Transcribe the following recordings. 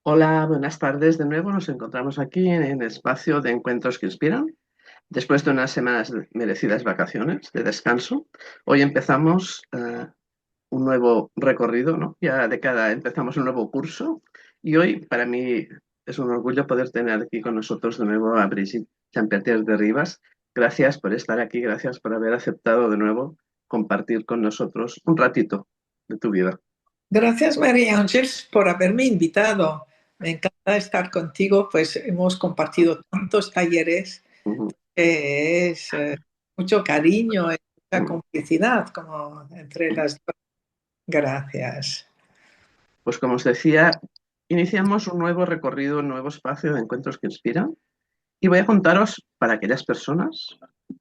Hola, buenas tardes. De nuevo nos encontramos aquí en el espacio de encuentros que inspiran. Después de unas semanas de merecidas vacaciones, de descanso, hoy empezamos un nuevo recorrido, ¿no? Ya de cada empezamos un nuevo curso y hoy para mí es un orgullo poder tener aquí con nosotros de nuevo a Brigitte Champetier de Rivas. Gracias por estar aquí, gracias por haber aceptado de nuevo compartir con nosotros un ratito de tu vida. Gracias, María Ángeles, por haberme invitado. Me encanta estar contigo, pues hemos compartido tantos talleres, Ujú, es mucho cariño y mucha ujú. complicidad como entre las dos. Gracias. Pues como os decía, iniciamos un nuevo recorrido, un nuevo espacio de encuentros que inspiran. Y voy a contaros para aquellas personas,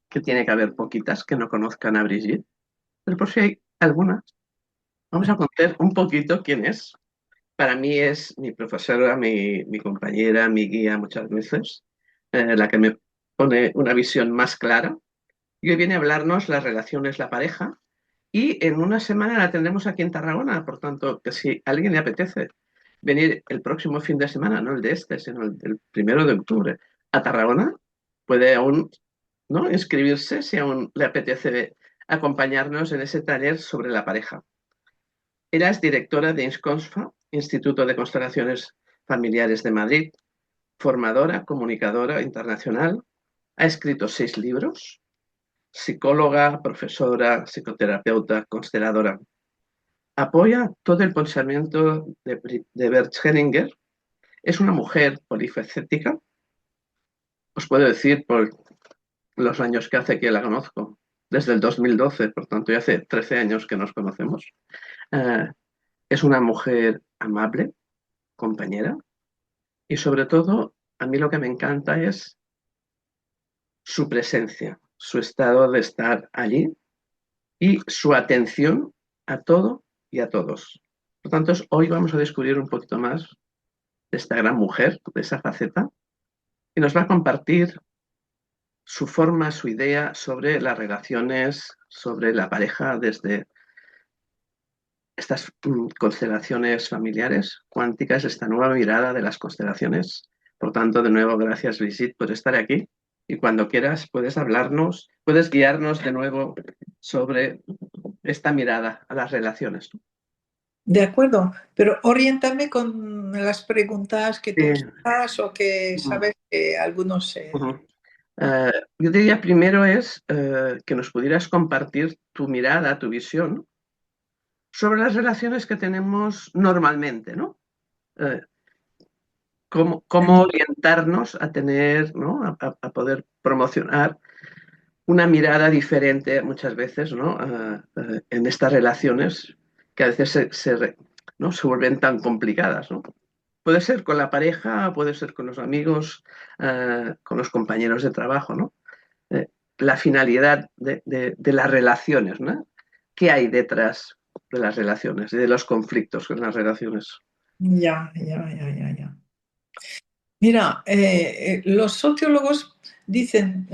que tiene que haber poquitas que no conozcan a Brigitte, pero por si hay algunas, vamos a contar un poquito quién es. Para mí es mi profesora, mi compañera, mi guía muchas veces, la que me pone una visión más clara. Y hoy viene a hablarnos las relaciones, la pareja, y en una semana la tendremos aquí en Tarragona, por tanto, que si a alguien le apetece venir el próximo fin de semana, no el de este, sino el del 1 de octubre, a Tarragona, puede aún, ¿no?, inscribirse si aún le apetece acompañarnos en ese taller sobre la pareja. Ella es directora de INSCONSFA, Instituto de Constelaciones Familiares de Madrid, formadora, comunicadora internacional, ha escrito 6 libros, psicóloga, profesora, psicoterapeuta, consteladora. Apoya todo el pensamiento de Bert Hellinger. Es una mujer polifacética. Os puedo decir por los años que hace que la conozco, desde el 2012, por tanto ya hace 13 años que nos conocemos. Eh, es una mujer amable, compañera, y sobre todo a mí lo que me encanta es su presencia, su estado de estar allí y su atención a todo y a todos. Por tanto, hoy vamos a descubrir un poquito más de esta gran mujer, de esa faceta, y nos va a compartir su forma, su idea sobre las relaciones, sobre la pareja desde estas constelaciones familiares cuánticas, esta nueva mirada de las constelaciones. Por tanto, de nuevo, gracias, Brigitte, por estar aquí. Y cuando quieras, puedes hablarnos, puedes guiarnos de nuevo sobre esta mirada a las relaciones. De acuerdo, pero oriéntame con las preguntas que tú Sí. quieras o que Ujú, sabes que algunos... ujú. Yo diría primero es que nos pudieras compartir tu mirada, tu visión sobre las relaciones que tenemos normalmente, ¿no? Eh, cómo orientarnos a tener, ¿no? A poder promocionar una mirada diferente muchas veces, ¿no? En estas relaciones que a veces ¿no?, se vuelven tan complicadas, ¿no? Puede ser con la pareja, puede ser con los amigos, con los compañeros de trabajo, ¿no? Eh, la finalidad de las relaciones, ¿no? ¿Qué hay detrás de las relaciones y de los conflictos en las relaciones? Ya, ya, ya, ya, ya. Mira, los sociólogos dicen,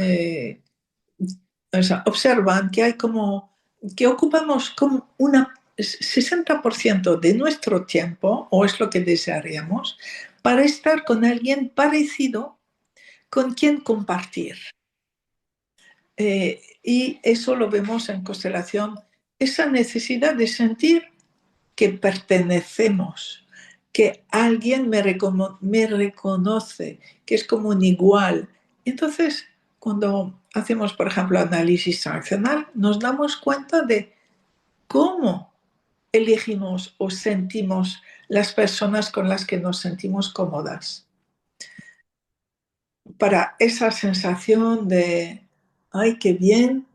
o sea, observan que hay como, que ocupamos como una 60% de nuestro tiempo, o es lo que desearíamos, para estar con alguien parecido con quien compartir. Y eso lo vemos en constelación, esa necesidad de sentir que pertenecemos, que alguien me reconoce, que es como un igual. Entonces, cuando hacemos, por ejemplo, análisis transaccional, nos damos cuenta de cómo elegimos o sentimos las personas con las que nos sentimos cómodas. Para esa sensación de, ay, qué bien,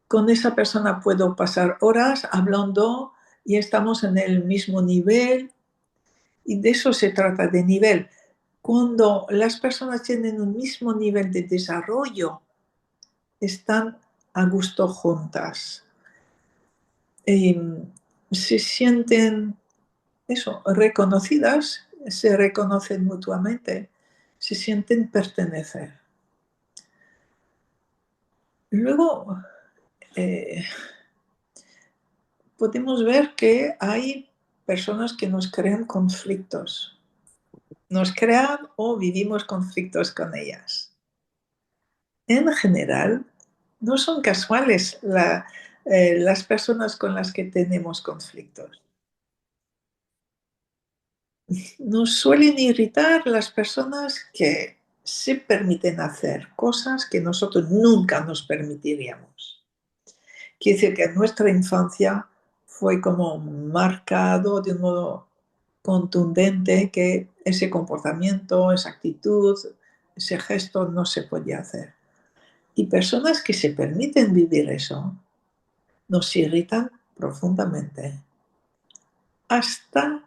con esa persona puedo pasar horas hablando y estamos en el mismo nivel. Y de eso se trata, de nivel. Cuando las personas tienen un mismo nivel de desarrollo, están a gusto juntas. Eh, Se sienten eso, reconocidas, se reconocen mutuamente, se sienten pertenecer. Luego, eh, podemos ver que hay personas que nos crean conflictos. nos crean o vivimos conflictos con ellas. En general, no son casuales las personas con las que tenemos conflictos. Nos suelen irritar las personas que se permiten hacer cosas que nosotros nunca nos permitiríamos. Quiere decir que en nuestra infancia fue como marcado de un modo contundente que ese comportamiento, esa actitud, ese gesto no se podía hacer. Y personas que se permiten vivir eso nos irritan profundamente hasta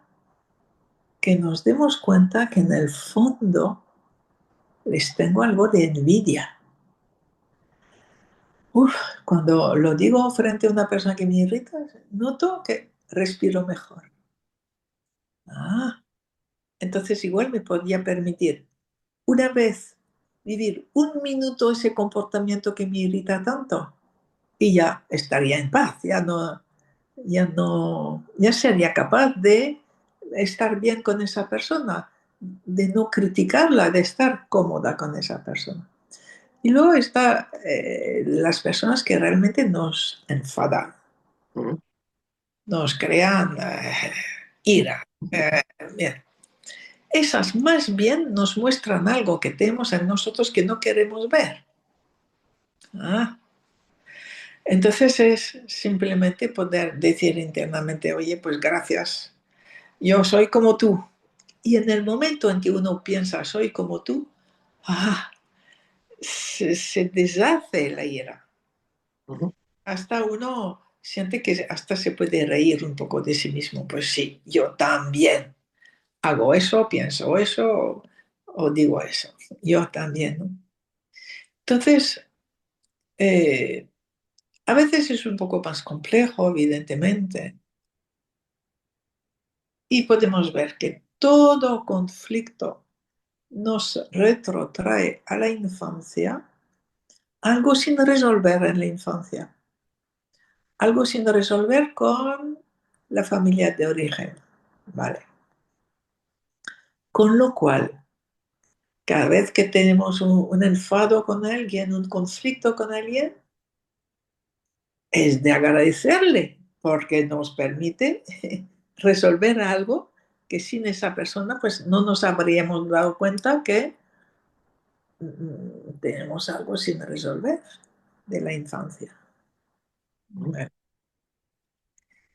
que nos demos cuenta que en el fondo les tengo algo de envidia. Uf, cuando lo digo frente a una persona que me irrita, noto que respiro mejor. Ah, entonces igual me podría permitir una vez vivir un minuto ese comportamiento que me irrita tanto y ya estaría en paz, ya sería capaz de estar bien con esa persona, de no criticarla, de estar cómoda con esa persona. Y luego está las personas que realmente nos enfadan, Mm. nos crean ira. Bien. Esas más bien nos muestran algo que tenemos en nosotros que no queremos ver. Ah, entonces es simplemente poder decir internamente, oye, pues gracias, yo soy como tú. Y en el momento en que uno piensa, soy como tú, ah, se deshace la ira. Ujú. Hasta uno siente que hasta se puede reír un poco de sí mismo. Pues sí, yo también hago eso, pienso eso o digo eso. Yo también, ¿no? Entonces, eh, a veces es un poco más complejo, evidentemente, y podemos ver que todo conflicto nos retrotrae a la infancia, algo sin resolver en la infancia, algo sin resolver con la familia de origen, ¿vale? Con lo cual, cada vez que tenemos un enfado con alguien, un conflicto con alguien, es de agradecerle porque nos permite resolver algo que sin esa persona pues no nos habríamos dado cuenta que tenemos algo sin resolver de la infancia. Ujú. Bueno,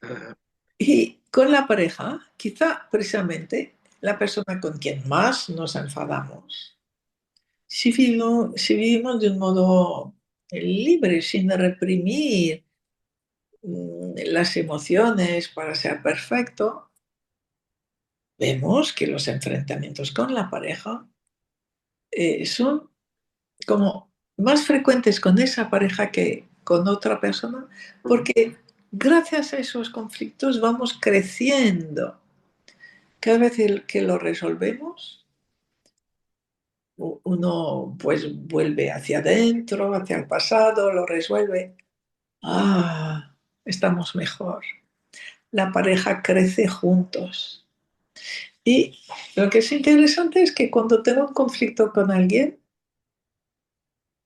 Eh, y con la pareja, quizá precisamente la persona con quien más nos enfadamos, si vivimos de un modo libre, sin reprimir las emociones para ser perfecto, vemos que los enfrentamientos con la pareja son como más frecuentes con esa pareja que con otra persona, ujú. porque gracias a esos conflictos vamos creciendo. Cada vez que lo resolvemos, uno pues vuelve hacia adentro, hacia el pasado, lo resuelve. Ah, estamos mejor. La pareja crece juntos. Y lo que es interesante es que cuando tengo un conflicto con alguien,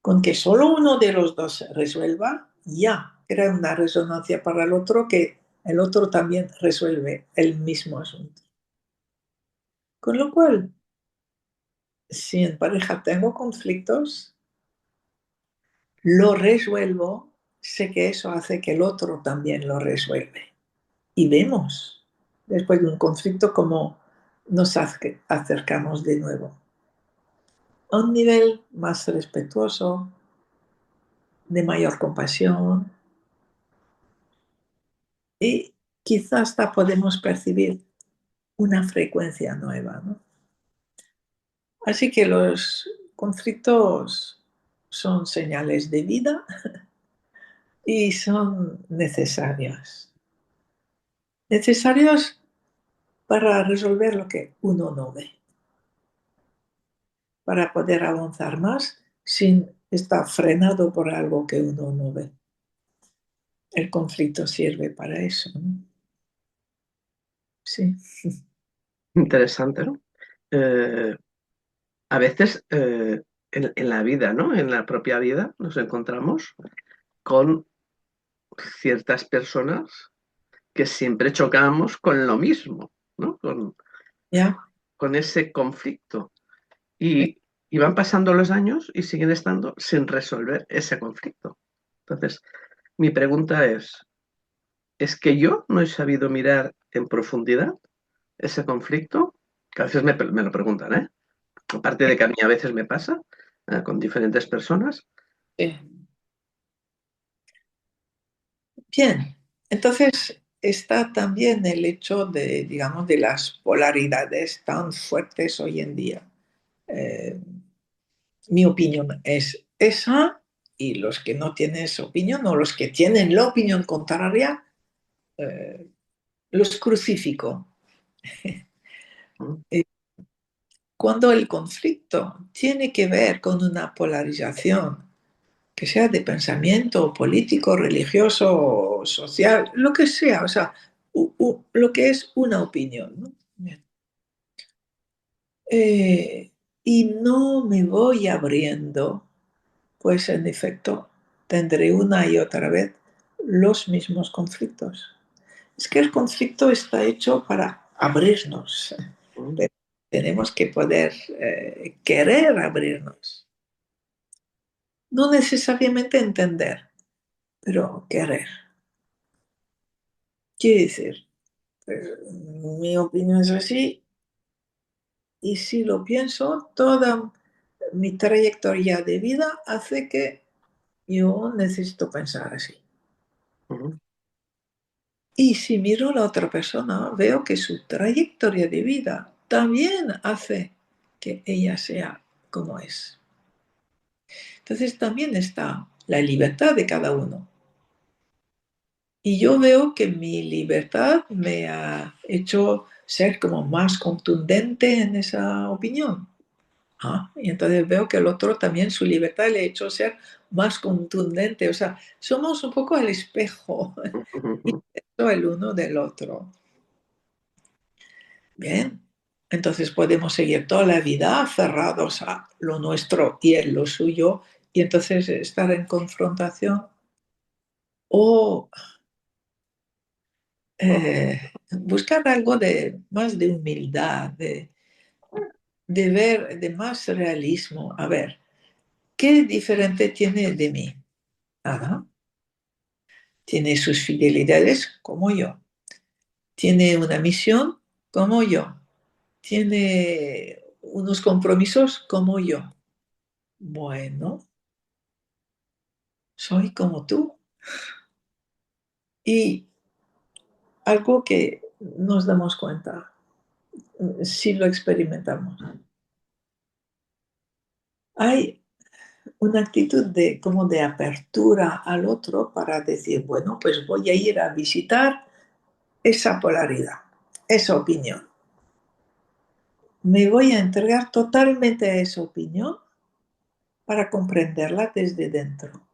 con que solo uno de los dos se resuelva, ya crea una resonancia para el otro que el otro también resuelve el mismo asunto. Con lo cual, si en pareja tengo conflictos, lo resuelvo, sé que eso hace que el otro también lo resuelve. Y vemos, después de un conflicto, cómo nos acercamos de nuevo a un nivel más respetuoso, de mayor compasión y quizás hasta podemos percibir una frecuencia nueva, ¿no? Así que los conflictos son señales de vida y son necesarios. Necesarios para resolver lo que uno no ve, para poder avanzar más sin estar frenado por algo que uno no ve. El conflicto sirve para eso, ¿no? Sí. Interesante, ¿no? eh, a veces en la vida, ¿no? En la propia vida nos encontramos con ciertas personas que siempre chocamos con lo mismo, ¿no? ¿Ya? Con ese conflicto. Y, y van pasando los años y siguen estando sin resolver ese conflicto. Entonces, mi pregunta ¿es que yo no he sabido mirar en profundidad ese conflicto? Que a veces me lo preguntan, ¿eh? Aparte de que a mí a veces me pasa con diferentes personas. Sí. Bien, entonces está también el hecho de, digamos, de las polaridades tan fuertes hoy en día. Eh, Mi opinión es esa y los que no tienen esa opinión o los que tienen la opinión contraria, eh, los crucifico. ¿No? Eh, Cuando el conflicto tiene que ver con una polarización, que sea de pensamiento político, religioso, social, lo que sea, o sea, lo que es una opinión, ¿no? Bien. Eh, y no me voy abriendo, pues en efecto tendré una y otra vez los mismos conflictos. Es que el conflicto está hecho para abrirnos, ¿No? pero tenemos que poder querer abrirnos. No necesariamente entender, pero querer. Quiere decir, mi opinión es así y si lo pienso, toda mi trayectoria de vida hace que yo necesito pensar así. Ujú. Y si miro a la otra persona, veo que su trayectoria de vida también hace que ella sea como es. Entonces también está la libertad de cada uno. Y yo veo que mi libertad me ha hecho ser como más contundente en esa opinión. Ah, y entonces veo que el otro también su libertad le ha hecho ser más contundente. O sea, somos un poco el espejo Ujú. el uno del otro. Bien, entonces podemos seguir toda la vida aferrados a lo nuestro y en lo suyo y entonces estar en confrontación o buscar algo de más de humildad, de ver, de más realismo. A ver, ¿qué diferente tiene de mí? Nada. Tiene sus fidelidades como yo. Tiene una misión como yo. Tiene unos compromisos como yo. Bueno, soy como tú. Y algo que nos damos cuenta si lo experimentamos. Hay una actitud de como de apertura al otro para decir, bueno, pues voy a ir a visitar esa polaridad, esa opinión. Me voy a entregar totalmente a esa opinión para comprenderla desde dentro.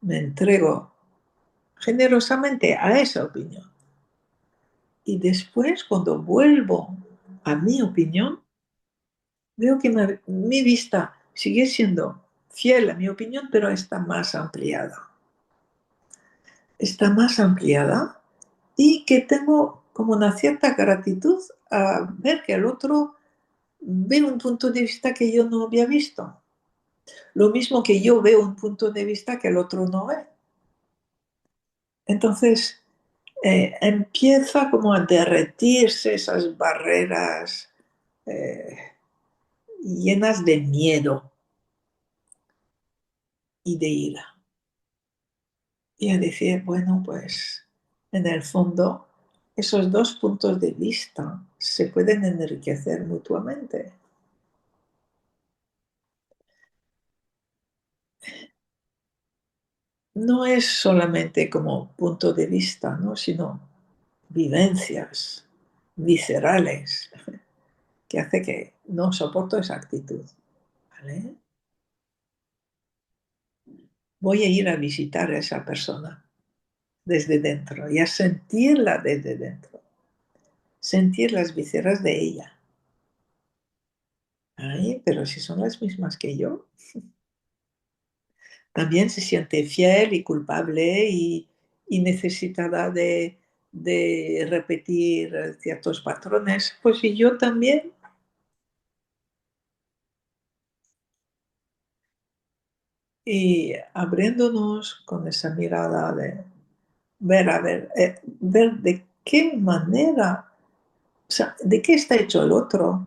Me entrego generosamente a esa opinión. Y después, cuando vuelvo a mi opinión, veo que mi vista sigue siendo fiel a mi opinión, pero está más ampliada. Está más ampliada y que tengo como una cierta gratitud a ver que el otro ve un punto de vista que yo no había visto. Lo mismo que yo veo un punto de vista que el otro no ve. Entonces, empieza como a derretirse esas barreras eh, llenas de miedo y de ira. Y a decir, bueno, pues en el fondo esos dos puntos de vista se pueden enriquecer mutuamente. No es solamente como punto de vista, ¿no? Sino vivencias viscerales que hace que no soporto esa actitud. ¿Vale? Voy a ir a visitar a esa persona desde dentro y a sentirla desde dentro. sentir las vísceras de ella. Ay, pero si son las mismas que yo. También se siente fiel y culpable y necesitada de repetir ciertos patrones. Pues y yo también. Y abriéndonos con esa mirada de ver, a ver, ver de qué manera, o sea, de qué está hecho el otro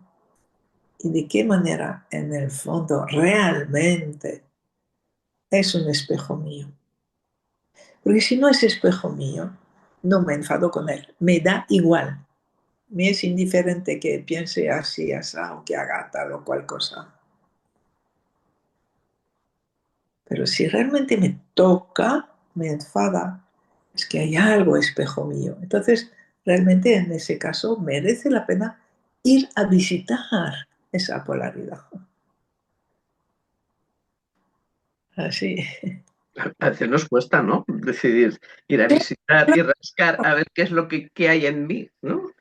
y de qué manera en el fondo realmente es un espejo mío. Porque si no es espejo mío, no me enfado con él, me da igual. Me es indiferente que piense así, así, o que haga tal o cual cosa. Pero si realmente me toca, me enfada, es que hay algo espejo mío. Entonces, realmente en ese caso merece la pena ir a visitar esa polaridad. Así. A veces nos cuesta, ¿no? Decidir ir a visitar y rascar a ver qué es lo que hay en mí, ¿no?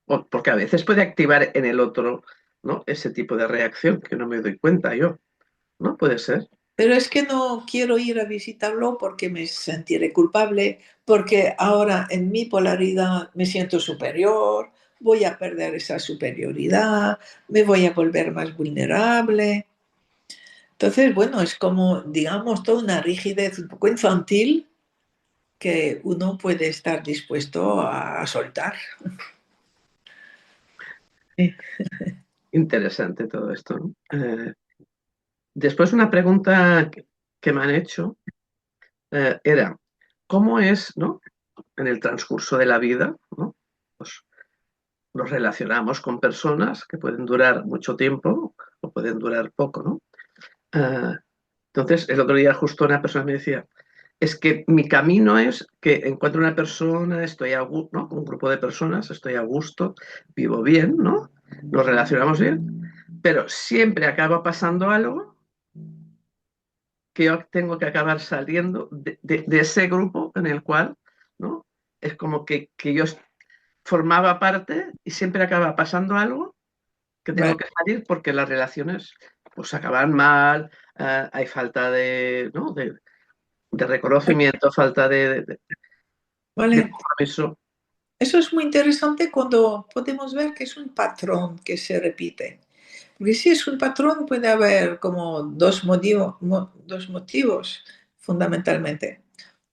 Porque a veces puede activar en el otro, ¿no? Ese tipo de reacción que no me doy cuenta yo, ¿no? Puede ser. Pero es que no quiero ir a visitarlo porque me sentiré culpable, porque ahora en mi polaridad me siento superior, voy a perder esa superioridad, me voy a volver más vulnerable. Entonces, bueno, es como, digamos, toda una rigidez un poco infantil que uno puede estar dispuesto a soltar. Sí. Interesante todo esto, ¿no? Después una pregunta que me han hecho era, ¿cómo es, ¿no? En el transcurso de la vida, ¿no? Pues nos relacionamos con personas que pueden durar mucho tiempo o pueden durar poco, ¿no? Eh, entonces, el otro día justo una persona me decía, es que mi camino es que encuentro una persona, estoy a gusto, ¿no? Con un grupo de personas, estoy a gusto, vivo bien, ¿no? Nos relacionamos bien, pero siempre acaba pasando algo que yo tengo que acabar saliendo de ese grupo en el cual, ¿no? Es como que yo formaba parte y siempre acaba pasando algo que tengo Vale, que salir porque las relaciones pues acaban mal, hay falta de, ¿no? de reconocimiento, falta de vale. compromiso. Eso es muy interesante cuando podemos ver que es un patrón que se repite. Porque si es un patrón puede haber como dos motivos fundamentalmente.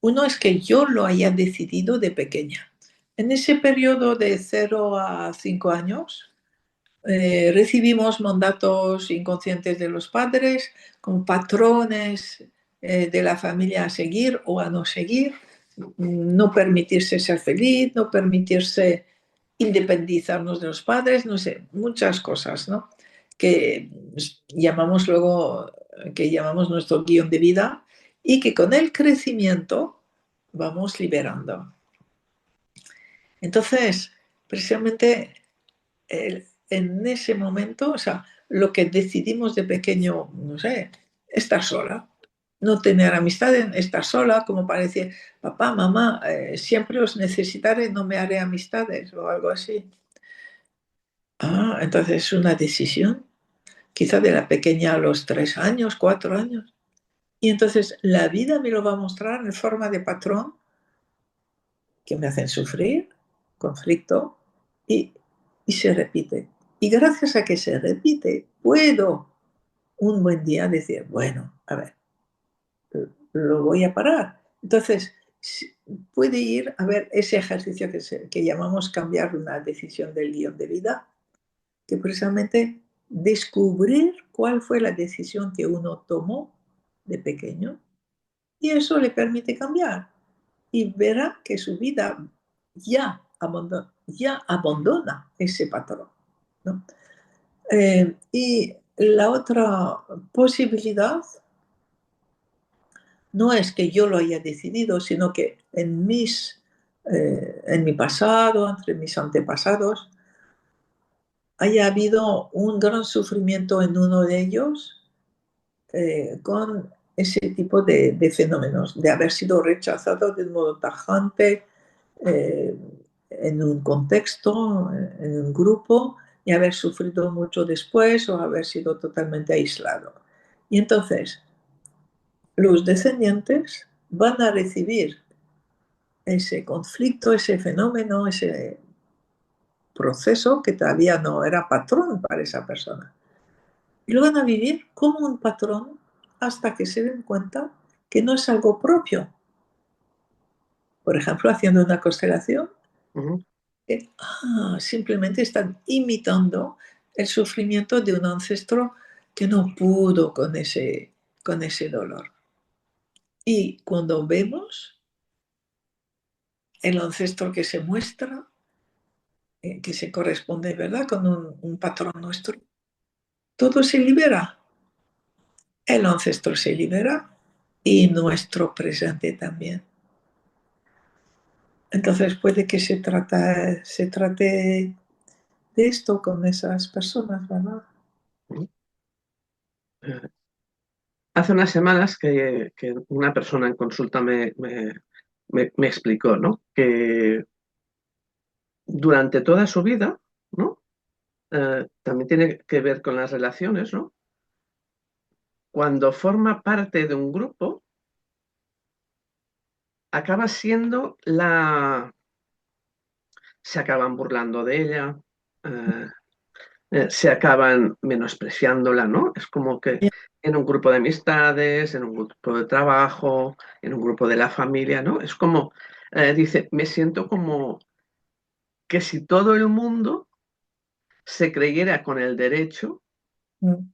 Uno es que yo lo haya decidido de pequeña. En ese periodo de 0 a 5 años, recibimos mandatos inconscientes de los padres con patrones de la familia a seguir o a no seguir, no permitirse ser feliz, no permitirse independizarnos de los padres, no sé, muchas cosas, ¿no? Que llamamos luego, que llamamos nuestro guión de vida y que con el crecimiento vamos liberando. Entonces, precisamente en ese momento, o sea, lo que decidimos de pequeño, no sé, estar sola, no tener amistades, estar sola, como parecía, papá, mamá, siempre os necesitaré, no me haré amistades o algo así. Ah, entonces es una decisión, quizá de la pequeña a los 3 años, 4 años. Y entonces la vida me lo va a mostrar en forma de patrón que me hacen sufrir, conflicto, y, y se repite. Y gracias a que se repite, puedo un buen día decir, bueno, a ver, lo voy a parar. Entonces, puede ir a ver ese ejercicio que llamamos cambiar una decisión del guión de vida, que precisamente descubrir cuál fue la decisión que uno tomó de pequeño y eso le permite cambiar y verá que su vida ya abandona ese patrón, ¿no? Y la otra posibilidad no es que yo lo haya decidido, sino que en mi pasado, entre mis antepasados, haya habido un gran sufrimiento en uno de ellos con ese tipo de fenómenos, de haber sido rechazado de un modo tajante, eh, en un contexto, en un grupo, y haber sufrido mucho después o haber sido totalmente aislado. Y entonces, los descendientes van a recibir ese conflicto, ese fenómeno, ese proceso que todavía no era patrón para esa persona. Y lo van a vivir como un patrón hasta que se den cuenta que no es algo propio. Por ejemplo, haciendo una constelación, Ujú. simplemente están imitando el sufrimiento de un ancestro que no pudo con ese dolor. Y cuando vemos el ancestro que se muestra, que se corresponde, ¿verdad?, con un patrón nuestro, todo se libera. El ancestro se libera y nuestro presente también. Entonces puede que se trate de esto con esas personas, ¿verdad? Ujú. Eh, Hace unas semanas que una persona en consulta me explicó, ¿no? Que durante toda su vida, ¿no? También tiene que ver con las relaciones, ¿no? Cuando forma parte de un grupo, acaba siendo se acaban burlando de ella, eh, se acaban menospreciándola, ¿no? Es como que en un grupo de amistades, en un grupo de trabajo, en un grupo de la familia, ¿no? Es como, dice, me siento como que si todo el mundo se creyera con el derecho Mm.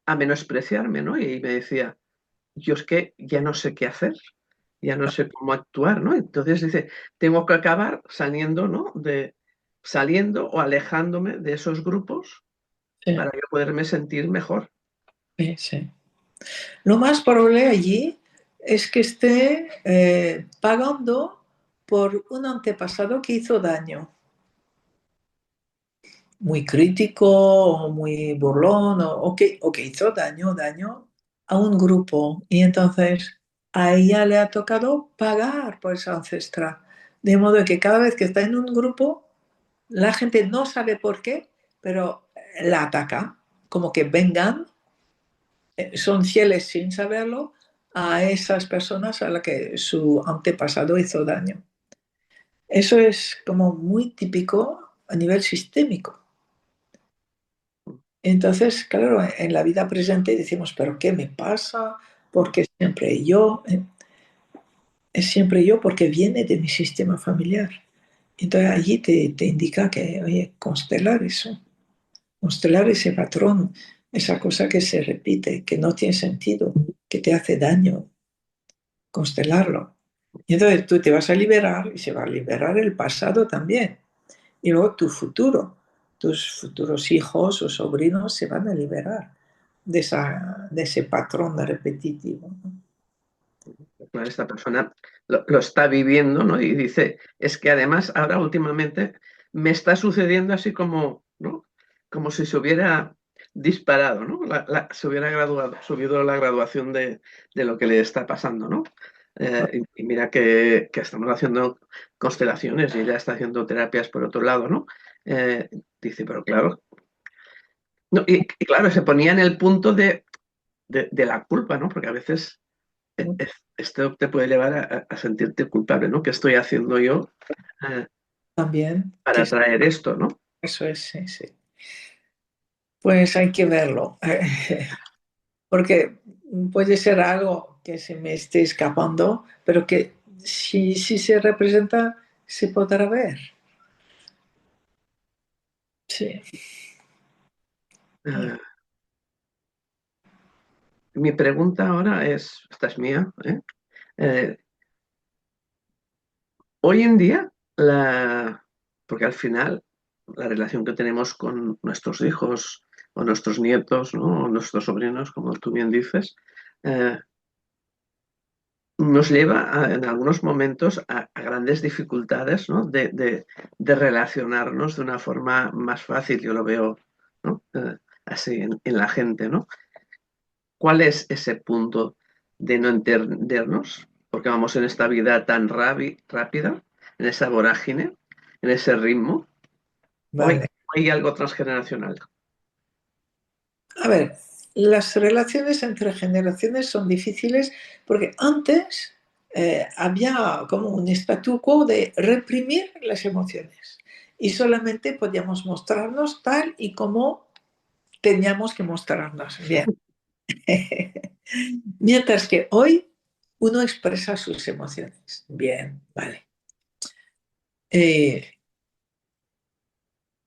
a menospreciarme, ¿no? Y me decía, yo es que ya no sé qué hacer, ya no sé cómo actuar, ¿no? Entonces dice, tengo que acabar saliendo, ¿no? Saliendo o alejándome de esos grupos Sí, para yo poderme sentir mejor. sí, sí. Lo más probable allí es que esté pagando por un antepasado que hizo daño, muy crítico o muy burlón o que hizo daño a un grupo. Y entonces a ella le ha tocado pagar por esa ancestra. De modo que cada vez que está en un grupo, la gente no sabe por qué, pero la ataca. Como que vengan, son fieles sin saberlo a esas personas a las que su antepasado hizo daño. Eso es como muy típico a nivel sistémico. Entonces, claro, en la vida presente decimos, pero ¿qué me pasa? ¿Por qué siempre yo? Es siempre yo porque viene de mi sistema familiar. Entonces allí te indica que, oye, constelar ese patrón, esa cosa que se repite, que no tiene sentido, que te hace daño, constelarlo. Y entonces tú te vas a liberar y se va a liberar el pasado también. Y luego tu futuro, tus futuros hijos o sobrinos se van a liberar de ese patrón repetitivo, ¿no? Claro, esta persona lo está viviendo, ¿no? Y dice, es que además ahora últimamente me está sucediendo así como, ¿no? Como si se hubiera disparado, ¿no? Se hubiera graduado, subido la graduación de lo que le está pasando, ¿no? Y mira que estamos haciendo constelaciones y ella está haciendo terapias por otro lado, ¿no? Eh, Dice, pero claro, no, y claro, se ponía en el punto de la culpa, ¿no? Porque a veces esto te puede llevar a sentirte culpable, ¿no? ¿Qué estoy haciendo yo eh, También, para traer esto, ¿no? eso es, sí, sí. Pues hay que verlo, porque puede ser algo que se me esté escapando, pero que si se representa, se podrá ver. Sí. Eh, Mi pregunta ahora es, esta es mía, ¿eh? Eh, Hoy en día, porque al final la relación que tenemos con nuestros hijos o nuestros nietos, ¿no? O nuestros sobrinos, como tú bien dices, eh, nos lleva en algunos momentos a grandes dificultades, ¿no? De relacionarnos de una forma más fácil, yo lo veo, ¿no? Así en la gente, ¿no? ¿Cuál es ese punto de no entendernos? Porque vamos en esta vida tan rápida, en esa vorágine. en ese ritmo? ¿O Vale. hay algo transgeneracional? A ver, las relaciones entre generaciones son difíciles porque antes había como un statu quo de reprimir las emociones y solamente podíamos mostrarnos tal y como teníamos que mostrarnos. Bien. Mientras que hoy uno expresa sus emociones. Bien, vale. Eh,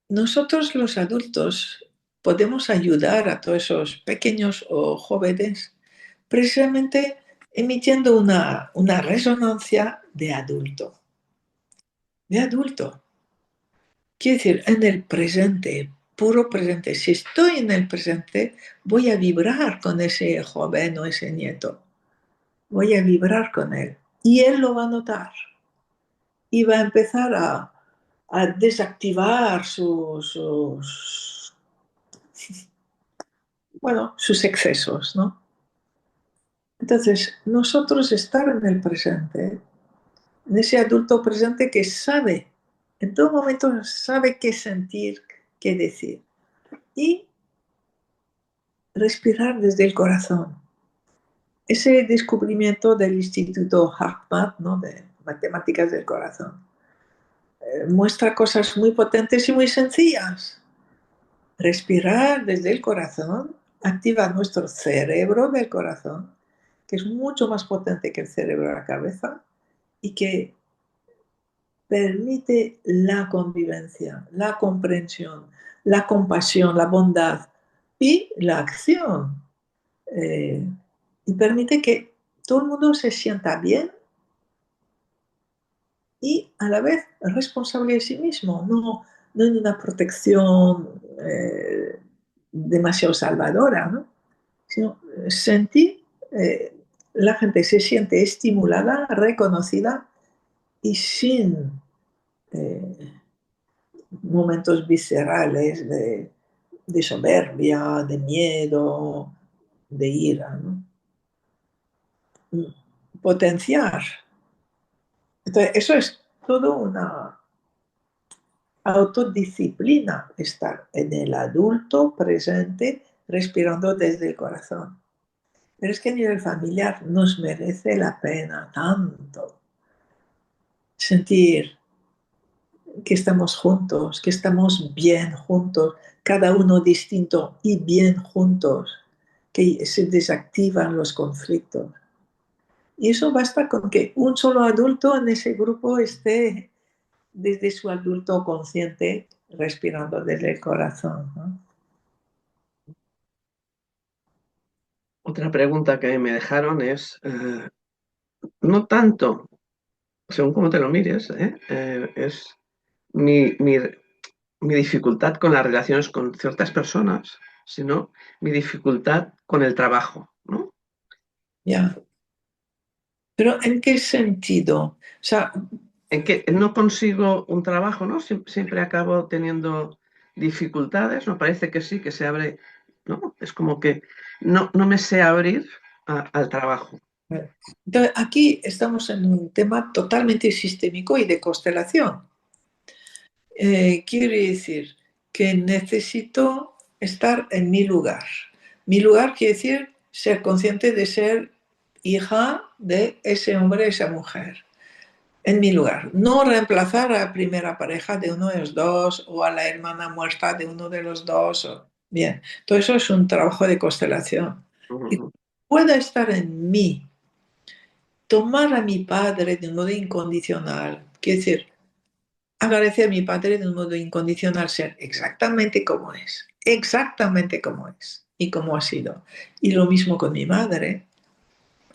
Nosotros los adultos podemos ayudar a todos esos pequeños o jóvenes precisamente emitiendo una resonancia de adulto. De adulto. Quiere decir, en el presente, puro presente. Si estoy en el presente, voy a vibrar con ese joven o ese nieto. Voy a vibrar con él. Y él lo va a notar. Y va a empezar a desactivar bueno, sus excesos, ¿no? Entonces, nosotros estar en el presente, en ese adulto presente que sabe, en todo momento sabe qué sentir, qué decir, y respirar desde el corazón. Ese descubrimiento del Instituto HeartMath, ¿no? De matemáticas del corazón, muestra cosas muy potentes y muy sencillas. Respirar desde el corazón activa nuestro cerebro del corazón, que es mucho más potente que el cerebro de la cabeza y que permite la convivencia, la comprensión, la compasión, la bondad y la acción. Eh, y permite que todo el mundo se sienta bien y a la vez responsable de sí mismo, no en una protección demasiado salvadora, ¿no? Sino sentir, la gente se siente estimulada, reconocida y sin eh, momentos viscerales de soberbia, de miedo, de ira, ¿no? Potenciar. Entonces, eso es todo una autodisciplina, estar en el adulto presente, respirando desde el corazón. Pero es que a nivel familiar nos merece la pena tanto sentir que estamos juntos, que estamos bien juntos, cada uno distinto y bien juntos, que se desactivan los conflictos. Y eso basta con que un solo adulto en ese grupo esté desde su adulto consciente, respirando desde el corazón, ¿no? Otra pregunta que me dejaron es, no tanto, según cómo te lo mires, es mi, mi- mi dificultad con las relaciones con ciertas personas, sino mi dificultad con el trabajo, ¿no? Ya. Pero ¿en qué sentido? O sea, En que no consigo un trabajo, ¿no? Siempre acabo teniendo dificultades, no parece que sí, que se abre, ¿no? Es como que no me sé abrir al trabajo. entonces, aquí estamos en un tema totalmente sistémico y de constelación. Quiere decir que necesito estar en mi lugar. Mi lugar quiere decir ser consciente de ser hija de ese hombre, esa mujer. En mi lugar. No reemplazar a la primera pareja de uno de los dos o a la hermana muerta de uno de los dos. Bien, todo eso es un trabajo de constelación. Y Ujú. pueda estar en mí, tomar a mi padre de un modo incondicional, quiere decir, agradecer a mi padre de un modo incondicional, ser exactamente como es y como ha sido. Y lo mismo con mi madre,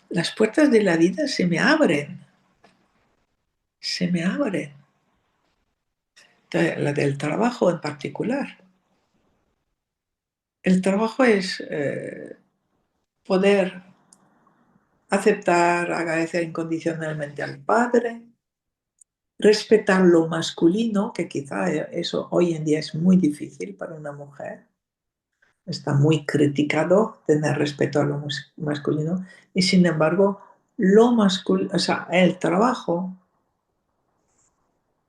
las puertas de la vida se me abren, la del trabajo en particular. El trabajo es poder aceptar, agradecer incondicionalmente al padre, respetar lo masculino, que quizá eso hoy en día es muy difícil para una mujer. Está muy criticado tener respeto a lo masculino y sin embargo lo masculino, o sea, el trabajo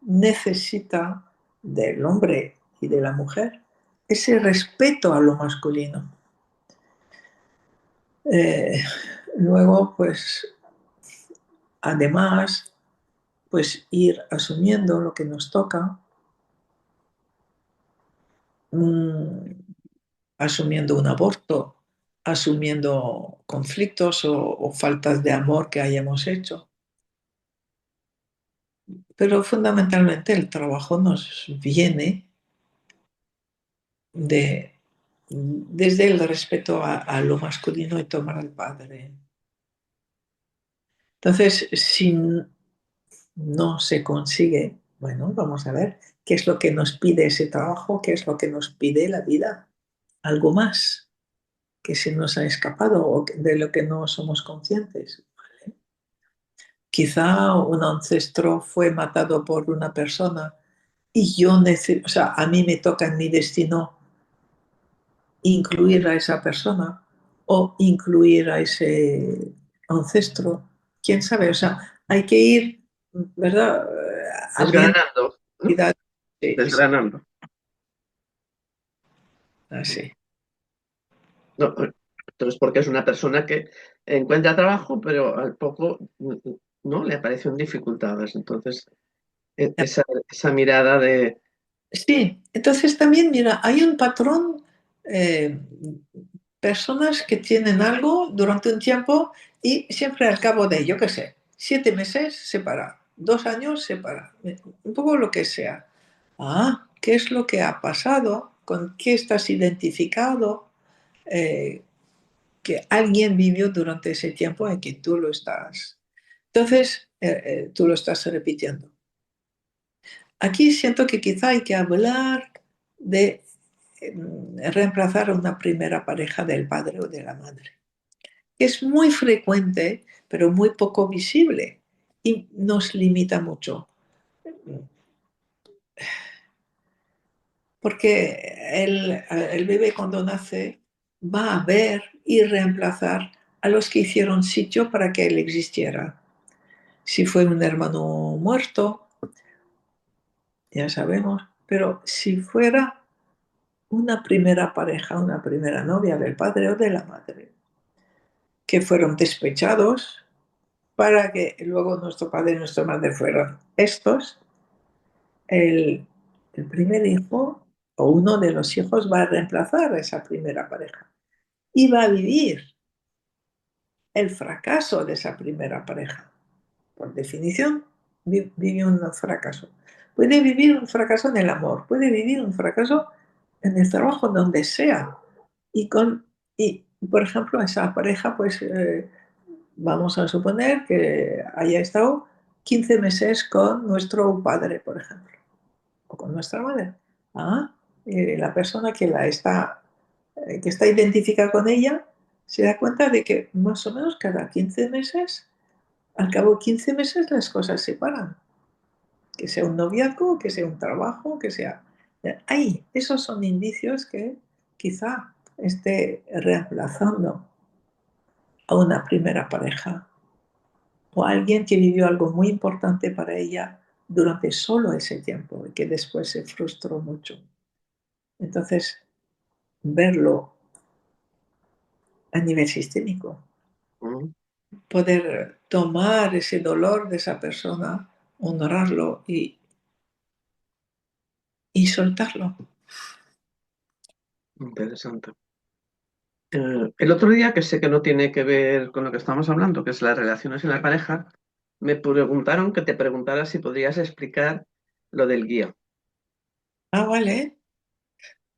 necesita del hombre y de la mujer ese respeto a lo masculino. Eh, luego, pues, además, pues ir asumiendo lo que nos toca, asumiendo un aborto, asumiendo conflictos o faltas de amor que hayamos hecho. Pero fundamentalmente el trabajo nos viene desde el respeto a lo masculino y tomar al padre. Entonces, si no se consigue, bueno, vamos a ver qué es lo que nos pide ese trabajo, qué es lo que nos pide la vida, algo más que se nos ha escapado o de lo que no somos conscientes. Quizá un ancestro fue matado por una persona y yo necesito, o sea, a mí me toca en mi destino incluir a esa persona o incluir a ese ancestro. ¿Quién sabe? O sea, hay que ir, ¿verdad? Abriendo Desgranando, ¿no? identidad. Sí, sí, Desgranando. así. No, entonces, porque es una persona que encuentra trabajo, pero al poco no le aparecen dificultades. Entonces, esa mirada de... Sí, entonces también, mira, hay un patrón, eh, personas que tienen algo durante un tiempo y siempre al cabo de, yo qué sé, 7 meses se para, 2 años se para, un poco lo que sea. Ah, ¿qué es lo que ha pasado? ¿Con qué estás identificado? Eh, que alguien vivió durante ese tiempo en que tú lo estás. Entonces, tú lo estás repitiendo. Aquí siento que quizá hay que hablar de reemplazar a una primera pareja del padre o de la madre. Es muy frecuente, pero muy poco visible y nos limita mucho. Porque el bebé cuando nace va a ver y reemplazar a los que hicieron sitio para que él existiera. Si fue un hermano muerto, ya sabemos, pero si fuera una primera pareja, una primera novia del padre o de la madre, que fueron despechados para que luego nuestro padre y nuestra madre fueran estos, el, el primer hijo o uno de los hijos va a reemplazar a esa primera pareja y va a vivir el fracaso de esa primera pareja. Por definición, vive un fracaso. Puede vivir un fracaso en el amor, puede vivir un fracaso en el trabajo, donde sea. Y por ejemplo, esa pareja, pues vamos a suponer que haya estado 15 meses con nuestro padre, por ejemplo, o con nuestra madre. Ah, la persona que está identificada con ella se da cuenta de que más o menos cada 15 meses, al cabo de 15 meses, las cosas se paran. Que sea un noviazgo, que sea un trabajo, que sea... Ahí, esos son indicios que quizá esté reemplazando a una primera pareja o a alguien que vivió algo muy importante para ella durante solo ese tiempo y que después se frustró mucho. Entonces, verlo a nivel sistémico, Mm, poder tomar ese dolor de esa persona, honrarlo y soltarlo. interesante. El otro día, que sé que no tiene que ver con lo que estamos hablando, que es las relaciones en la pareja, me preguntaron que te preguntara si podrías explicar lo del guía. Ah, vale.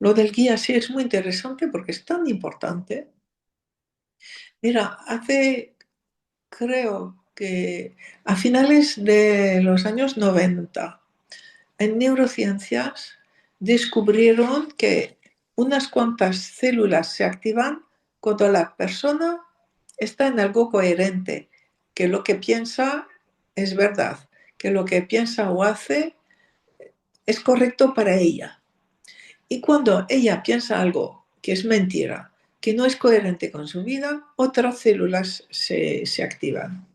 Lo del guía sí es muy interesante porque es tan importante. Mira, creo que a finales de los años 90, en neurociencias descubrieron que unas cuantas células se activan cuando la persona está en algo coherente, que lo que piensa es verdad, que lo que piensa o hace es correcto para ella. Y cuando ella piensa algo que es mentira, que no es coherente con su vida, otras células se activan.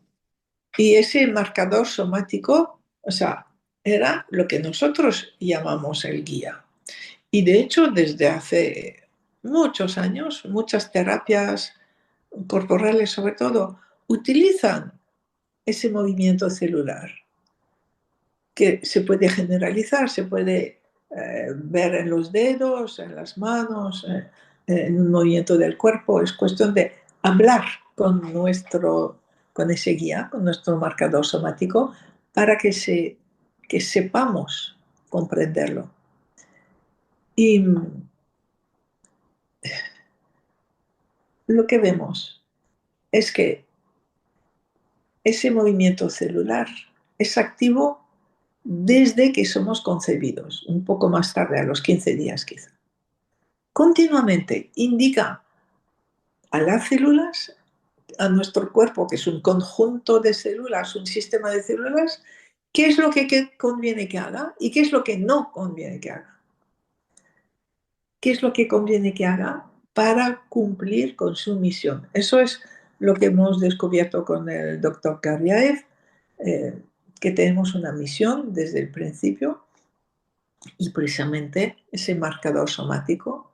Y ese marcador somático, o sea, era lo que nosotros llamamos el guía. Y de hecho, desde hace muchos años, muchas terapias corporales sobre todo, utilizan ese movimiento celular, que se puede generalizar, se puede ver en los dedos, en las manos, en un movimiento del cuerpo. Es cuestión de hablar con ese guía, con nuestro marcador somático, para que sepamos comprenderlo. Y lo que vemos es que ese movimiento celular es activo desde que somos concebidos, un poco más tarde, a los 15 días quizá. Continuamente indica a las células, a nuestro cuerpo, que es un conjunto de células, un sistema de células, qué es lo que conviene que haga y qué es lo que no conviene que haga. ¿Qué es lo que conviene que haga para cumplir con su misión? Eso es lo que hemos descubierto con el doctor Karyaev, eh, que tenemos una misión desde el principio y precisamente ese marcador somático,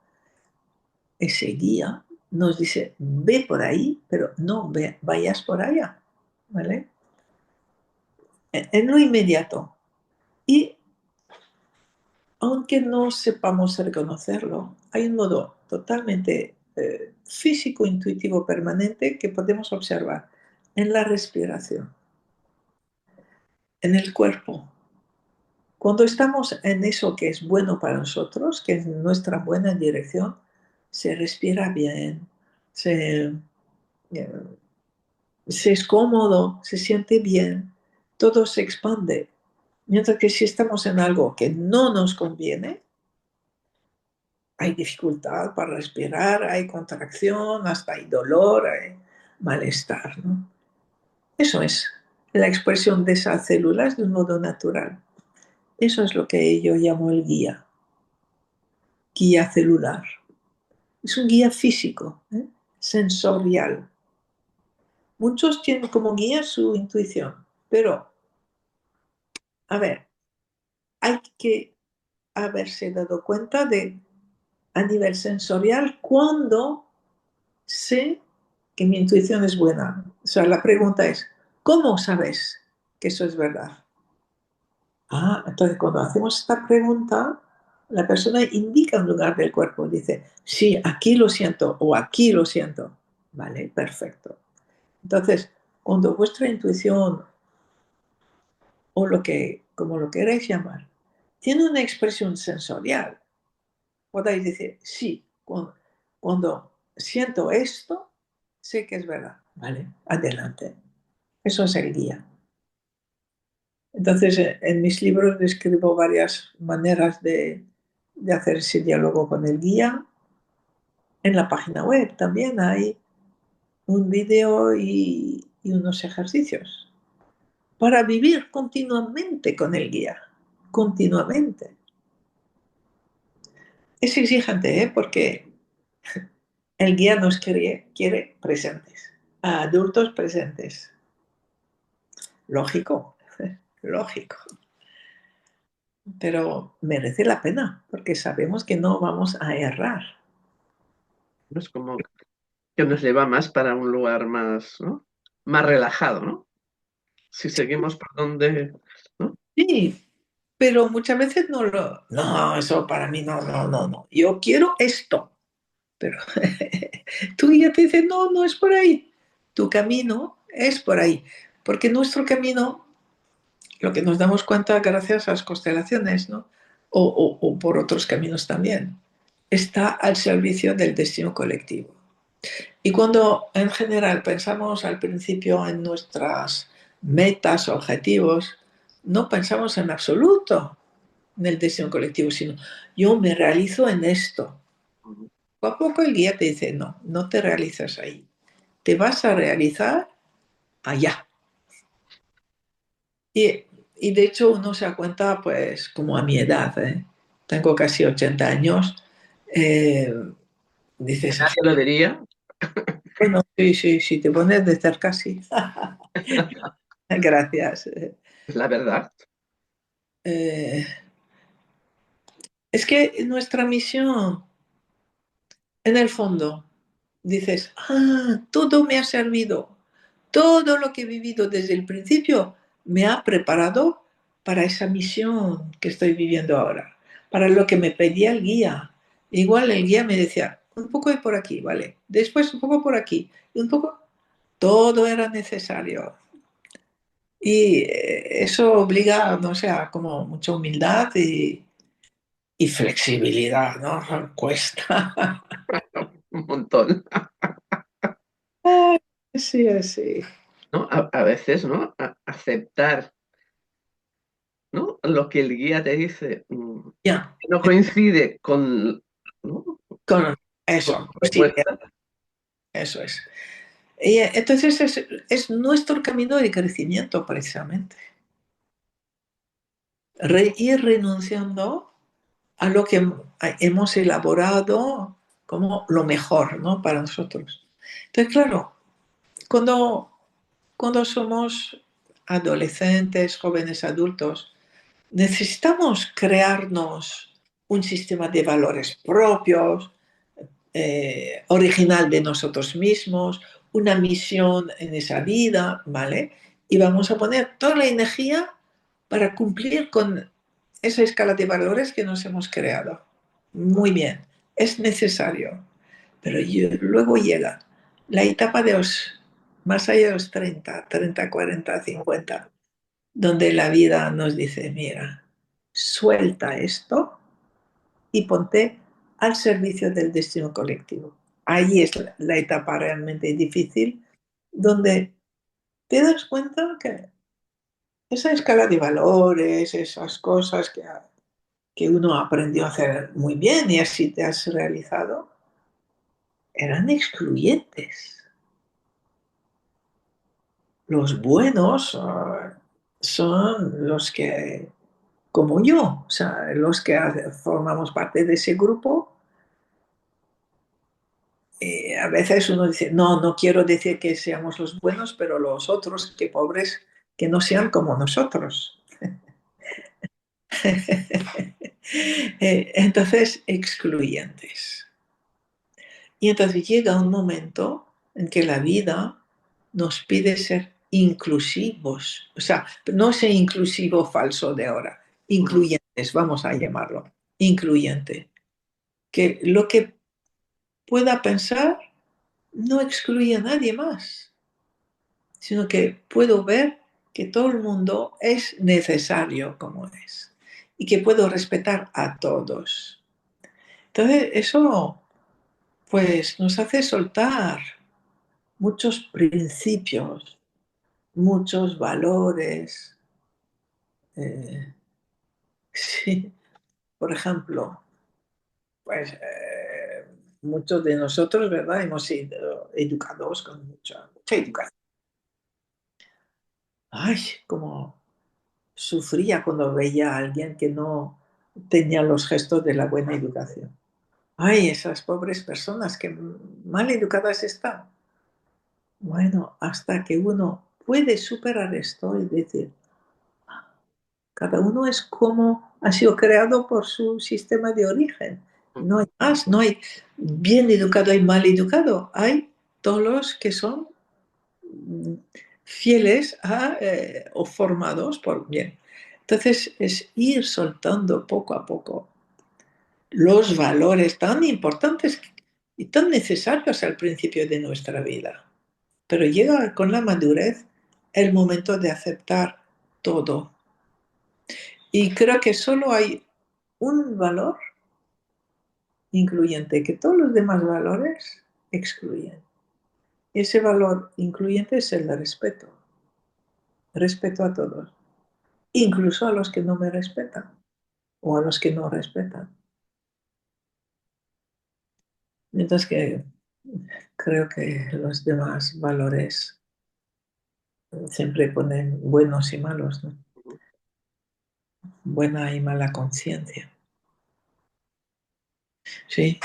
ese guía, nos dice, ve por ahí, pero no vayas por allá, ¿vale? En lo inmediato. Y aunque no sepamos reconocerlo, hay un modo totalmente físico, intuitivo, permanente que podemos observar en la respiración, en el cuerpo. Cuando estamos en eso que es bueno para nosotros, que es nuestra buena dirección, se respira bien, se, eh, se es cómodo, se siente bien, todo se expande. Mientras que si estamos en algo que no nos conviene, hay dificultad para respirar, hay contracción, hasta hay dolor, hay malestar, ¿no? Eso es la expresión de esas células de un modo natural. Eso es lo que yo llamo el guía celular. Es un guía físico, sensorial. Muchos tienen como guía su intuición, pero, a ver, hay que haberse dado cuenta de, a nivel sensorial, cuando sé que mi intuición es buena. O sea, la pregunta es, ¿cómo sabes que eso es verdad? Ah, entonces cuando hacemos esta pregunta, la persona indica un lugar del cuerpo, dice, sí, aquí lo siento o aquí lo siento. Vale, perfecto. Entonces, cuando vuestra intuición o lo que, como lo queréis llamar, tiene una expresión sensorial, podéis decir, sí, cuando siento esto, sé que es verdad. Vale, adelante. Eso es el guía. Entonces, en mis libros describo varias maneras de hacer ese diálogo con el guía. En la página web también hay un video y unos ejercicios para vivir continuamente con el guía, continuamente. Es exigente, ¿eh? Porque el guía nos quiere presentes, a adultos presentes. Lógico, lógico. Pero merece la pena porque sabemos que no vamos a errar. Es como que nos lleva más para un lugar más, ¿no? Más relajado, ¿no? Si seguimos por donde, ¿no? Sí, pero muchas veces no lo... No, eso para mí no, no, no, no. Yo quiero esto. Pero tú ya te dices, no, no es por ahí. Tu camino es por ahí. Porque nuestro camino, lo que nos damos cuenta gracias a las constelaciones, ¿no? O por otros caminos también, está al servicio del destino colectivo. Y cuando en general pensamos al principio en nuestras metas, objetivos, no pensamos en absoluto en el destino colectivo, sino yo me realizo en esto. Poco a poco el guía te dice, no, no te realizas ahí, te vas a realizar allá. Y de hecho uno se da cuenta, pues como a mi edad, tengo casi 80 años, eh, Que dices, nadie lo diría, bueno, sí, sí, sí, te pones de cerca, sí. Gracias. es la verdad. eh, es que nuestra misión, en el fondo, dices, todo me ha servido, todo lo que he vivido desde el principio me ha preparado para esa misión que estoy viviendo ahora, para lo que me pedía el guía. Igual el guía me decía, un poco de por aquí, ¿vale? Después un poco por aquí, y un poco, todo era necesario. Y eso obliga, no sé, a como mucha humildad y flexibilidad, ¿no? Cuesta. Un montón, Sí, así. ¿no? A veces, ¿no? Aceptar, ¿no? Lo que el guía te dice, Ya, que no coincide con, ¿no? con Con eso, tu pues sí, propuesta. eso es. Y entonces es nuestro camino de crecimiento precisamente. Ir renunciando a lo que hemos elaborado como lo mejor, ¿no? Para nosotros. Entonces, claro, cuando somos adolescentes, jóvenes adultos, necesitamos crearnos un sistema de valores propios, original de nosotros mismos, una misión en esa vida, ¿vale? Y vamos a poner toda la energía para cumplir con esa escala de valores que nos hemos creado. Muy bien, es necesario. Pero luego llega la etapa de los, más allá de los 30, 40, 50, donde la vida nos dice, mira, suelta esto y ponte al servicio del destino colectivo. Ahí es la etapa realmente difícil, donde te das cuenta que esa escala de valores, esas cosas que uno aprendió a hacer muy bien y así te has realizado, eran excluyentes. Los buenos son los que, como yo, o sea, los que formamos parte de ese grupo. A veces uno dice, no, no quiero decir que seamos los buenos, pero los otros, que pobres, que no sean como nosotros. Entonces, excluyentes. Y entonces llega un momento en que la vida nos pide ser inclusivos. O sea, no ser inclusivo falso de ahora, Ujú. incluyentes, vamos a llamarlo, incluyente. Que lo que pueda pensar no excluye a nadie más, sino que puedo ver que todo el mundo es necesario como es y que puedo respetar a todos. Entonces, eso pues nos hace soltar muchos principios, muchos valores. eh, sí, por ejemplo, pues muchos de nosotros, ¿verdad? Hemos sido educados con mucha educación. Ay, como sufría cuando veía a alguien que no tenía los gestos de la buena educación. Ay, esas pobres personas que mal educadas están. Bueno, hasta que uno puede superar esto y decir, cada uno es como ha sido creado por su sistema de origen. No hay más, no hay bien educado, hay mal educado. Hay todos los que son fieles o formados por bien. Entonces es ir soltando poco a poco los valores tan importantes y tan necesarios al principio de nuestra vida. Pero llega con la madurez el momento de aceptar todo. Y creo que solo hay un valor incluyente, que todos los demás valores excluyen. Ese valor incluyente es el respeto. Respeto a todos, incluso a los que no me respetan o a los que no respetan. Mientras que creo que los demás valores siempre ponen buenos y malos, ¿no? Buena y mala conciencia. Sí,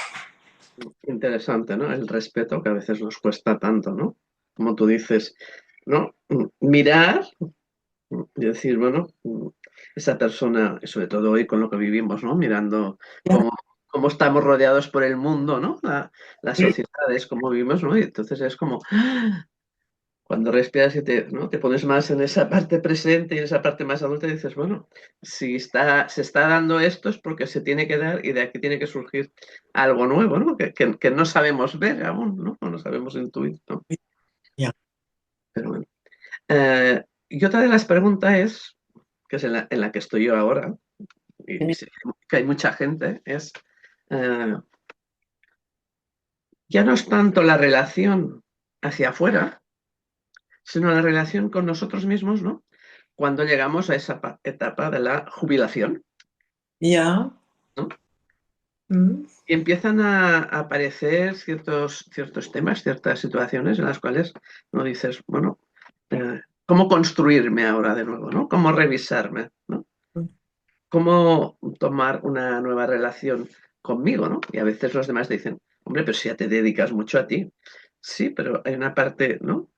Interesante, ¿no? El respeto que a veces nos cuesta tanto, ¿no? Como tú dices, ¿no? Mirar y decir, bueno, esa persona, sobre todo hoy con lo que vivimos, ¿no? Mirando Ya, cómo estamos rodeados por el mundo, ¿no? Las sí, sociedades, cómo vivimos, ¿no? Y entonces es como cuando respiras y ¿no? Te pones más en esa parte presente y en esa parte más adulta y dices, bueno, si se está dando esto es porque se tiene que dar y de aquí tiene que surgir algo nuevo, ¿no? Que no sabemos ver aún, ¿no? O no sabemos intuir, ¿no? ya. Pero bueno. Y otra de las preguntas es, que es en la que estoy yo ahora, y sé que hay mucha gente, es, eh, ya no es tanto la relación hacia afuera, sino la relación con nosotros mismos, ¿no? Cuando llegamos a esa etapa de la jubilación, Ya. ¿no? Mm. Y empiezan a aparecer ciertos temas, ciertas situaciones en las cuales no dices, bueno, ¿cómo construirme ahora de nuevo, ¿no? ¿Cómo revisarme, ¿no? ¿Cómo tomar una nueva relación conmigo, ¿no? Y a veces los demás dicen, hombre, pero si ya te dedicas mucho a ti. Sí, pero hay una parte, ¿no?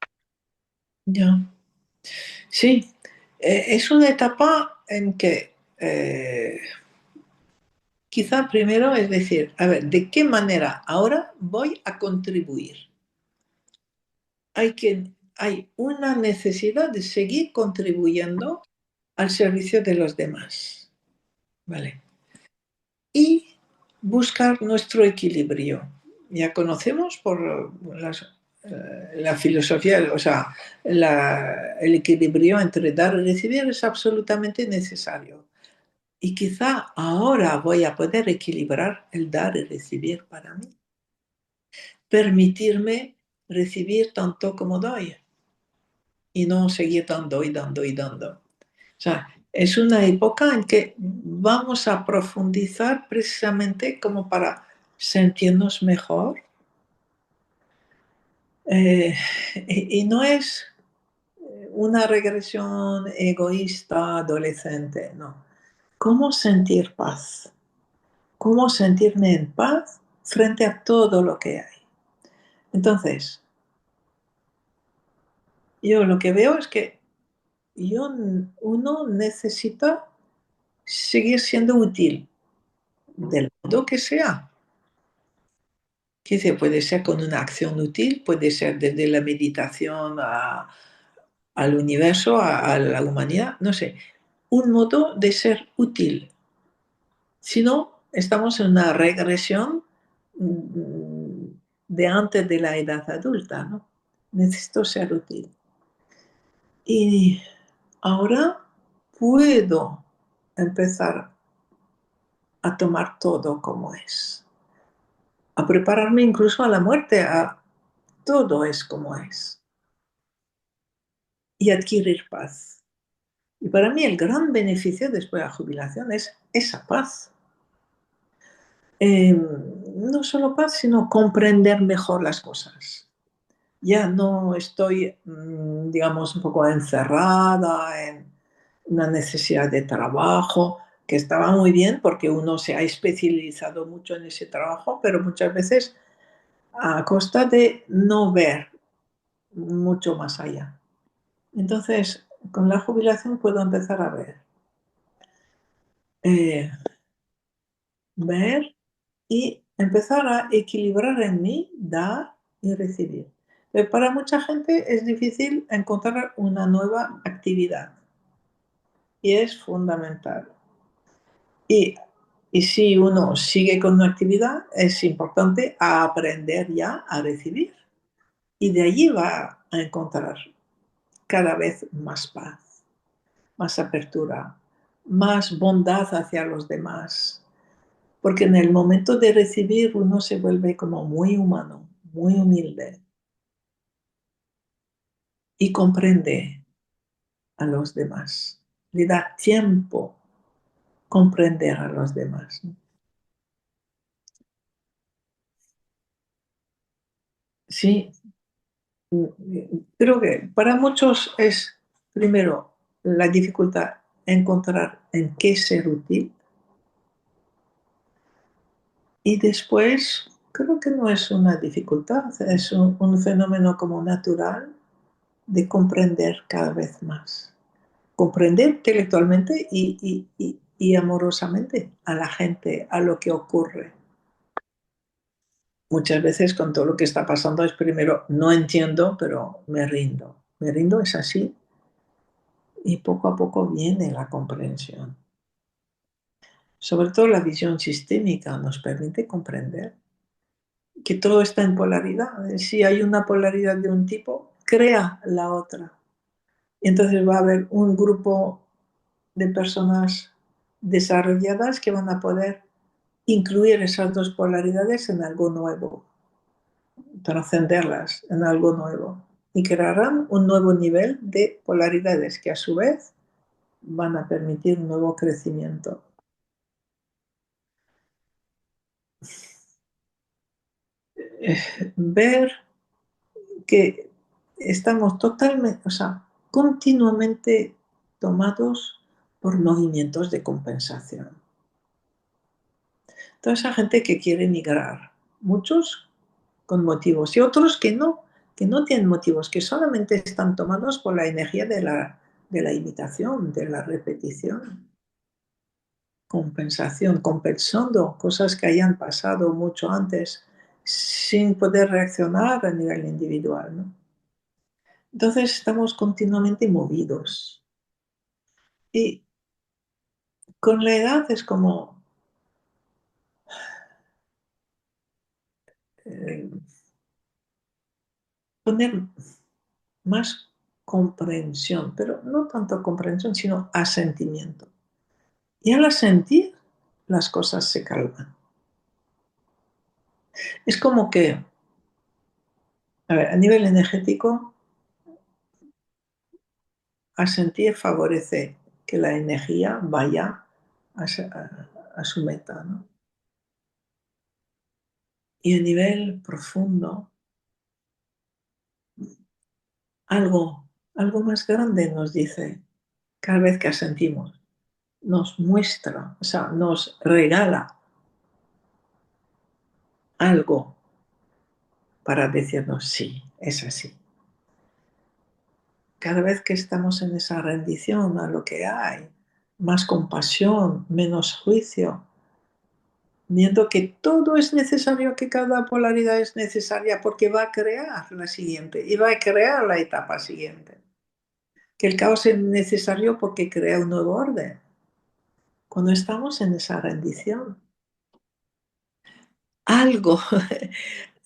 Ya. Sí, es una etapa en que quizá primero es decir, a ver, ¿de qué manera ahora voy a contribuir? Hay una necesidad de seguir contribuyendo al servicio de los demás, ¿vale? Y buscar nuestro equilibrio. Ya conocemos por la filosofía, o sea, el equilibrio entre dar y recibir es absolutamente necesario. Y quizá ahora voy a poder equilibrar el dar y recibir para mí. Permitirme recibir tanto como doy y no seguir dando y dando y dando. O sea, es una época en que vamos a profundizar precisamente como para sentirnos mejor. Eh, y no es una regresión egoísta adolescente, no. ¿Cómo sentir paz? ¿Cómo sentirme en paz frente a todo lo que hay? Entonces, yo lo que veo es que uno necesita seguir siendo útil, del modo que sea. Que se puede ser con una acción útil, puede ser desde la meditación al universo, a la humanidad, no sé, un modo de ser útil. Si no, estamos en una regresión mm, de antes de la edad adulta, ¿no? Necesito ser útil. Y ahora puedo empezar a tomar todo como es, a prepararme incluso a la muerte, a todo es como es, y adquirir paz. Y para mí el gran beneficio después de la jubilación es esa paz. No solo paz, sino comprender mejor las cosas. Ya no estoy, digamos, un poco encerrada en una necesidad de trabajo, que estaba muy bien porque uno se ha especializado mucho en ese trabajo, pero muchas veces a costa de no ver mucho más allá. Entonces, con la jubilación puedo empezar a eh, ver y empezar a equilibrar en mí, dar y recibir. Pero para mucha gente es difícil encontrar una nueva actividad y es fundamental. Y, y si uno sigue con una actividad, es importante aprender ya a recibir. Y de allí va a encontrar cada vez más paz, más apertura, más bondad hacia los demás. Porque en el momento de recibir uno se vuelve como muy humano, muy humilde y comprende a los demás. Le da tiempo comprender a los demás, ¿no? Sí, creo que para muchos es primero la dificultad encontrar en qué ser útil y después creo que no es una dificultad, es un fenómeno como natural de comprender cada vez más. comprender intelectualmente y amorosamente a la gente, a lo que ocurre. Muchas veces con todo lo que está pasando es primero, no entiendo, pero me rindo. Me rindo, es así, y poco a poco viene la comprensión. Sobre todo la visión sistémica nos permite comprender que todo está en polaridad. Si hay una polaridad de un tipo, crea la otra. Y entonces va a haber un grupo de personas desarrolladas que van a poder incluir esas dos polaridades en algo nuevo, trascenderlas en algo nuevo y crearán un nuevo nivel de polaridades que a su vez van a permitir un nuevo crecimiento. Ver que estamos totalmente, o sea, continuamente tomados por movimientos de compensación. Toda esa gente que quiere migrar, muchos con motivos y otros que no tienen motivos, que solamente están tomados por la energía de la imitación, de la repetición. Compensación, compensando cosas que hayan pasado mucho antes sin poder reaccionar a nivel individual, ¿no? Entonces estamos continuamente movidos. Y con la edad es como eh, poner más comprensión, pero no tanto comprensión, sino asentimiento. Y al asentir, las cosas se calman. Es como que, a ver, a nivel energético, asentir favorece que la energía vaya a su meta, ¿no? Y a nivel profundo, algo, algo más grande nos dice cada vez que asentimos, nos muestra, o sea, nos regala algo para decirnos sí, es así. Cada vez que estamos en esa rendición a lo que hay, más compasión, menos juicio, viendo que todo es necesario, que cada polaridad es necesaria porque va a crear la siguiente y va a crear la etapa siguiente. Que el caos es necesario porque crea un nuevo orden. Cuando estamos en esa rendición, algo,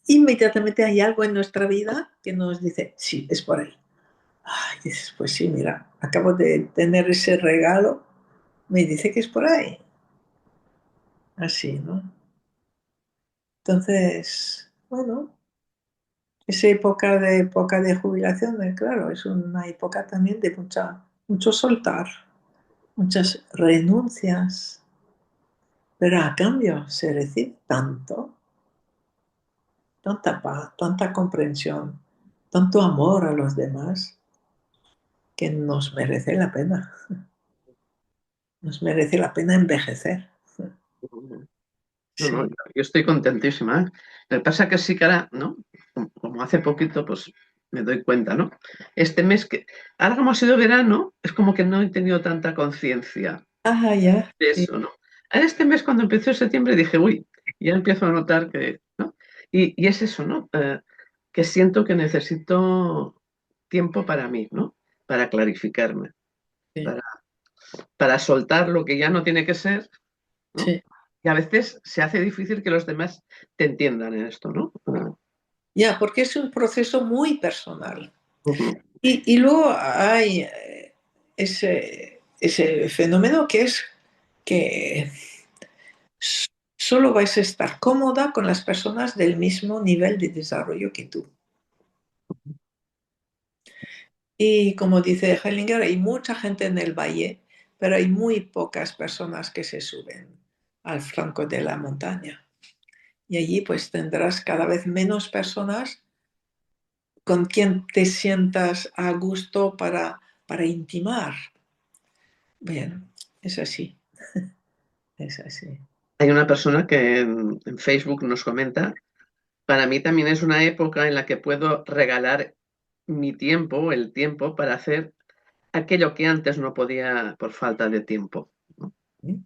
inmediatamente hay algo en nuestra vida que nos dice, sí, es por ahí. Ay, dices, pues sí, mira, acabo de tener ese regalo, me dice que es por ahí. Así, ¿no? Entonces, bueno, esa época de jubilación, claro, es una época también de mucho soltar, muchas renuncias, pero a cambio se recibe tanto, tanta paz, tanta comprensión, tanto amor a los demás, que nos merece la pena, nos merece la pena envejecer. No, no, Sí. yo estoy contentísima, ¿eh? Lo que pasa que sí que ahora, ¿no? Como hace poquito, pues me doy cuenta, ¿no? Este mes que, ahora como ha sido verano, es como que no he tenido tanta conciencia Ah, ya, de sí, eso, ¿no? Ahora este mes cuando empezó septiembre dije, uy, ya empiezo a notar que, ¿no? Y es eso, ¿no? Que siento que necesito tiempo para mí, ¿no? Para clarificarme, sí, para, para soltar lo que ya no tiene que ser, ¿no? sí. Y a veces se hace difícil que los demás te entiendan en esto, ¿no? Ya, porque es un proceso muy personal. Ujú. Y luego hay ese fenómeno que es que solo vais a estar cómoda con las personas del mismo nivel de desarrollo que tú. Y como dice Hellinger, hay mucha gente en el valle, pero hay muy pocas personas que se suben al flanco de la montaña. Y allí pues tendrás cada vez menos personas con quien te sientas a gusto para intimar. Bien, es así, es así. Hay una persona que en Facebook nos comenta, para mí también es una época en la que puedo regalar mi tiempo, el tiempo para hacer aquello que antes no podía por falta de tiempo, ¿no? ¿Sí?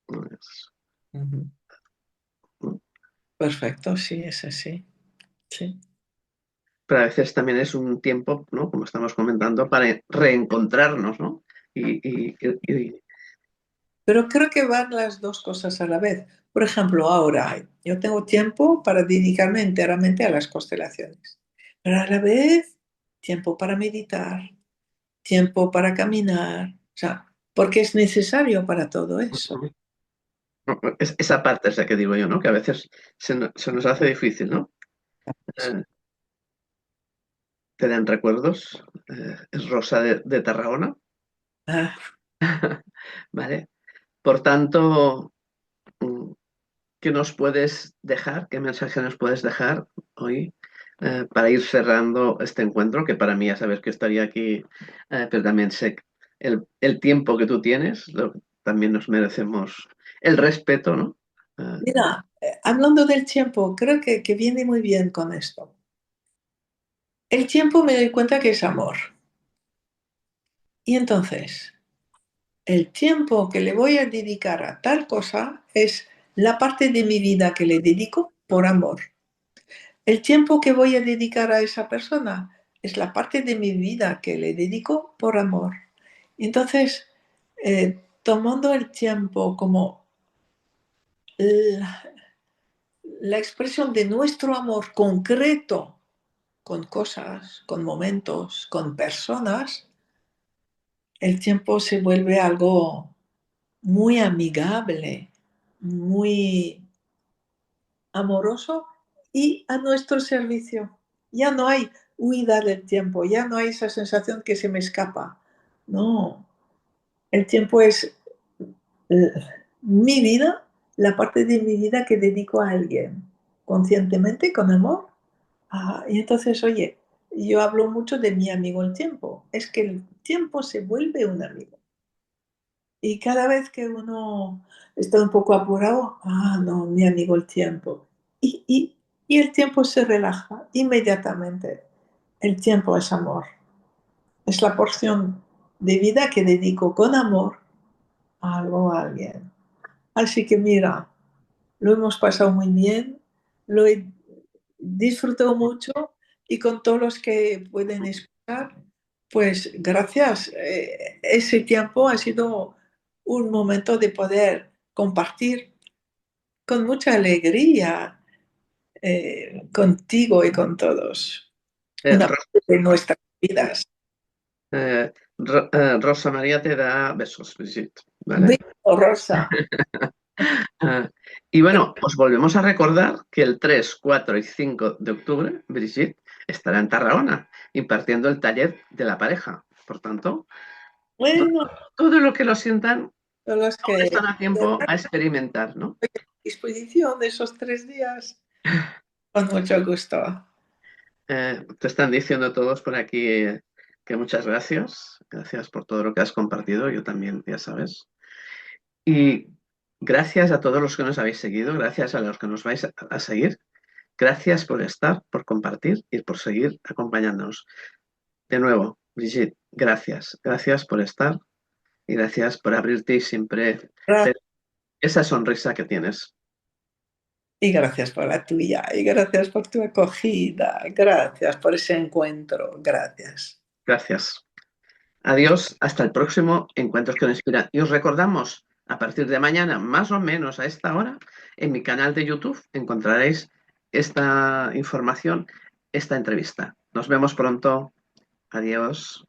Pues, Ujú. ¿no? Perfecto, sí, es así. Sí. Pero a veces también es un tiempo, ¿no? Como estamos comentando, para reencontrarnos, ¿no? Y Pero creo que van las dos cosas a la vez. Por ejemplo, ahora yo tengo tiempo para dedicarme enteramente a las constelaciones, pero a la vez tiempo para meditar, tiempo para caminar, o sea, porque es necesario para todo eso. esa parte es la que digo yo, ¿no? Que a veces se nos hace difícil, ¿no? Eh, te dan recuerdos. Es Rosa de Tarragona, Ah, ¿vale? Por tanto, mm, ¿qué nos puedes dejar? ¿Qué mensaje nos puedes dejar hoy para ir cerrando este encuentro? Que para mí ya sabes que estaría aquí, pero también sé que el tiempo que tú tienes, también nos merecemos el respeto, ¿no? Eh, mira, hablando del tiempo, creo que viene muy bien con esto. El tiempo me doy cuenta que es amor. Y entonces, el tiempo que le voy a dedicar a tal cosa es la parte de mi vida que le dedico por amor. El tiempo que voy a dedicar a esa persona es la parte de mi vida que le dedico por amor. Entonces, tomando el tiempo como la, la expresión de nuestro amor concreto con cosas, con momentos, con personas, el tiempo se vuelve algo muy amigable, muy amoroso y a nuestro servicio. Ya no hay huida del tiempo, ya no hay esa sensación que se me escapa. No, el tiempo es eh, mi vida, la parte de mi vida que dedico a alguien, conscientemente, con amor. Y entonces, oye, yo hablo mucho de mi amigo el tiempo. Es que el tiempo se vuelve un amigo. Y cada vez que uno está un poco apurado, no, mi amigo el tiempo. Y, y, y el tiempo se relaja inmediatamente. El tiempo es amor. Es la porción de vida que dedico con amor a algo, a alguien. Así que mira, lo hemos pasado muy bien, lo he disfrutado mucho y con todos los que pueden escuchar, pues gracias. Ese tiempo ha sido un momento de poder compartir con mucha alegría contigo y con todos eh, una Ro- parte de nuestras vidas. Rosa María te da besos, Brigitte, ¿vale? Beso, Rosa. Y bueno, os volvemos a recordar que el 3, 4 y 5 de octubre, Brigitte estará en Tarragona impartiendo el taller de la pareja. Por tanto, to- Bueno, todo lo que lo sientan, todos los aún que están a tiempo a experimentar, ¿no? disposición de esos 3 días, con mucho gusto. Te están diciendo todos por aquí que muchas gracias. Gracias por todo lo que has compartido. Yo también, ya sabes. Y gracias a todos los que nos habéis seguido. Gracias a los que nos vais a seguir. Gracias por estar, por compartir y por seguir acompañándonos. De nuevo, Brigitte, gracias. Gracias por estar y gracias por abrirte y siempre tener esa sonrisa que tienes. Y gracias por la tuya, y gracias por tu acogida, gracias por ese encuentro, gracias. Gracias. Adiós, hasta el próximo Encuentros que nos inspiran. Y os recordamos, a partir de mañana, más o menos a esta hora, en mi canal de YouTube encontraréis esta información, esta entrevista. Nos vemos pronto. Adiós.